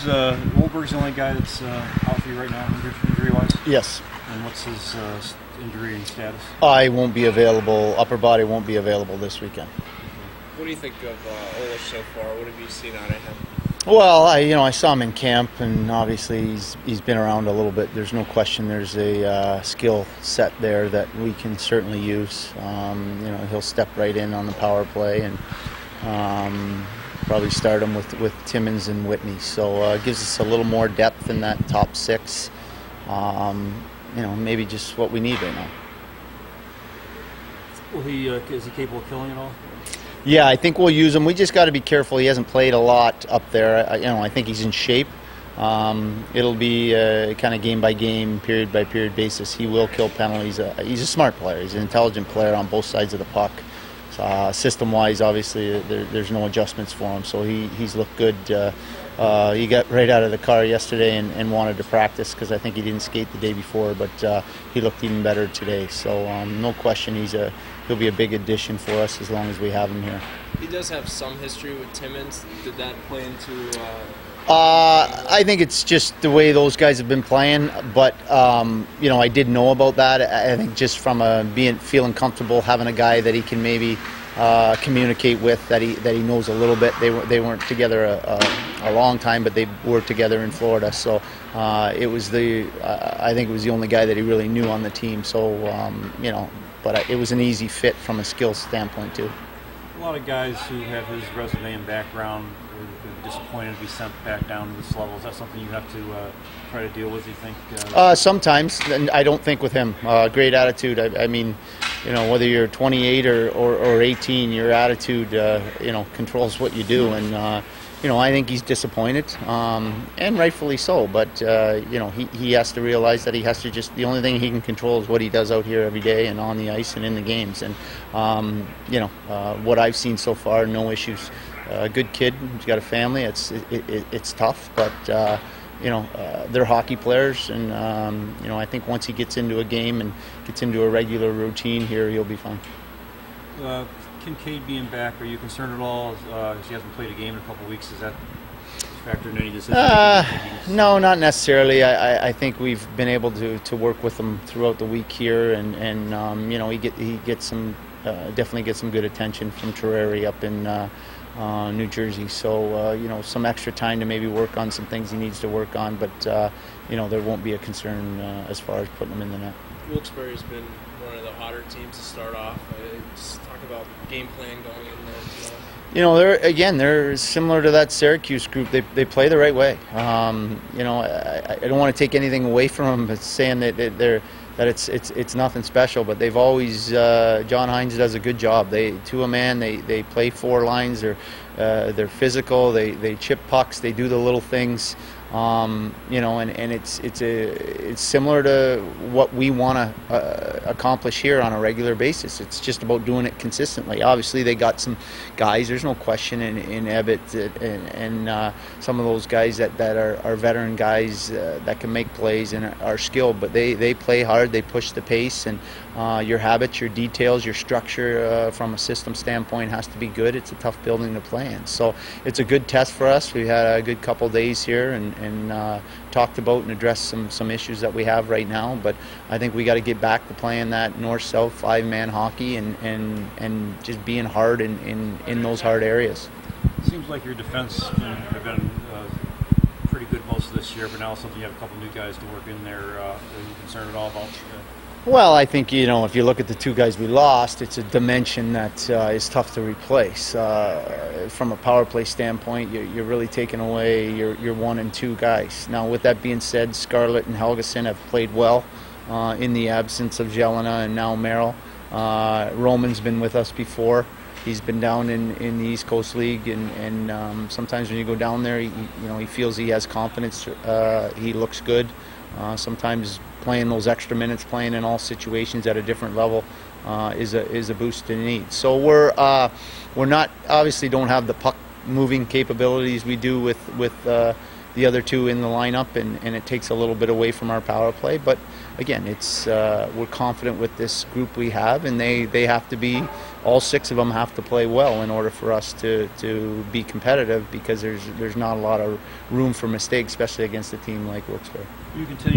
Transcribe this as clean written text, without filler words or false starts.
Wolberg's the only guy that's out for you right now, injury-wise? Yes. And what's his injury status? I won't be available. Upper body won't be available this weekend. What do you think of Olish so far? What have you seen out of him? Well, I saw him in camp, and obviously he's been around a little bit. There's no question there's a skill set there that we can certainly use. He'll step right in on the power play and probably start him with Timmins and Whitney. So it gives us a little more depth in that top six. Maybe just what we need right now. Well, is he capable of killing it all? Yeah, I think we'll use him. We just got to be careful. He hasn't played a lot up there. I think he's in shape. It'll be kind of game by game, period by period basis. He will kill penalties. He's a smart player. He's an intelligent player on both sides of the puck. System-wise, obviously, there's no adjustments for him. So he's looked good. He got right out of the car yesterday and wanted to practice because I think he didn't skate the day before, but he looked even better today. So no question he'll be a big addition for us as long as we have him here. He does have some history with Timmins. Did that play into... I think it's just the way those guys have been playing, but I did know about that. I think just from feeling comfortable having a guy that he can maybe communicate with, that he knows a little bit. They weren't together a long time, but they were together in Florida. So I think it was the only guy that he really knew on the team. So but it was an easy fit from a skill standpoint too. A lot of guys who have his resume and background are disappointed to be sent back down to this level. Is that something you have to try to deal with, you think? Sometimes, and I don't think with him. Great attitude. I mean, whether you're 28 or 18, your attitude, controls what you do. And, I think he's disappointed, and rightfully so. But, he has to realize that he has to the only thing he can control is what he does out here every day and on the ice and in the games. And, what I've seen so far, no issues. Good kid. He's got a family. It's tough, but they're hockey players, and I think once he gets into a game and gets into a regular routine here, he'll be fine. Kincaid being back, are you concerned at all? Because he hasn't played a game in a couple of weeks. Is that factor in any decision? No, not necessarily. I think we've been able to work with him throughout the week here, and he gets some definitely gets some good attention from Terreri up in New Jersey. So some extra time to maybe work on some things he needs to work on, but there won't be a concern as far as putting him in the net. Wilkes-Barre has been one of the hotter teams to start off. Just talk about game plan going in there. They're similar to that Syracuse group. They play the right way. I don't want to take anything away from them, but saying that it's nothing special. But they've always John Hines does a good job. To a man, they play four lines. They're physical. They chip pucks. They do the little things. And it's similar to what we want to accomplish here on a regular basis. It's just about doing it consistently. Obviously, they got some guys. There's no question in Ebbett and some of those guys that are veteran guys that can make plays and are skilled. But they play hard. They push the pace, and your habits, your details, your structure from a system standpoint has to be good. It's a tough building to play in. So it's a good test for us. We had a good couple days here and talked about and addressed some issues that we have right now, but I think we got to get back to playing that north-south five-man hockey and just being hard in those hard areas. It seems like your defense have been pretty good most of this year, but now something you have a couple new guys to work in there. Are you concerned at all about? Well, I think, if you look at the two guys we lost, it's a dimension that is tough to replace. From a power play standpoint, you're really taking away your one and two guys. Now, with that being said, Scarlett and Helgeson have played well in the absence of Jelena and now Merrill. Roman's been with us before. He's been down in the East Coast League, and sometimes when you go down there, he feels he has confidence. He looks good. Sometimes playing those extra minutes, playing in all situations at a different level, is a boost in need. So we're not, obviously don't have the puck moving capabilities we do with the other two in the lineup, and it takes a little bit away from our power play. But again, we're confident with this group we have, and they have to be all 6 of them have to play well in order for us to be competitive, because there's not a lot of room for mistakes, especially against a team like Wilkes-Barre. You continue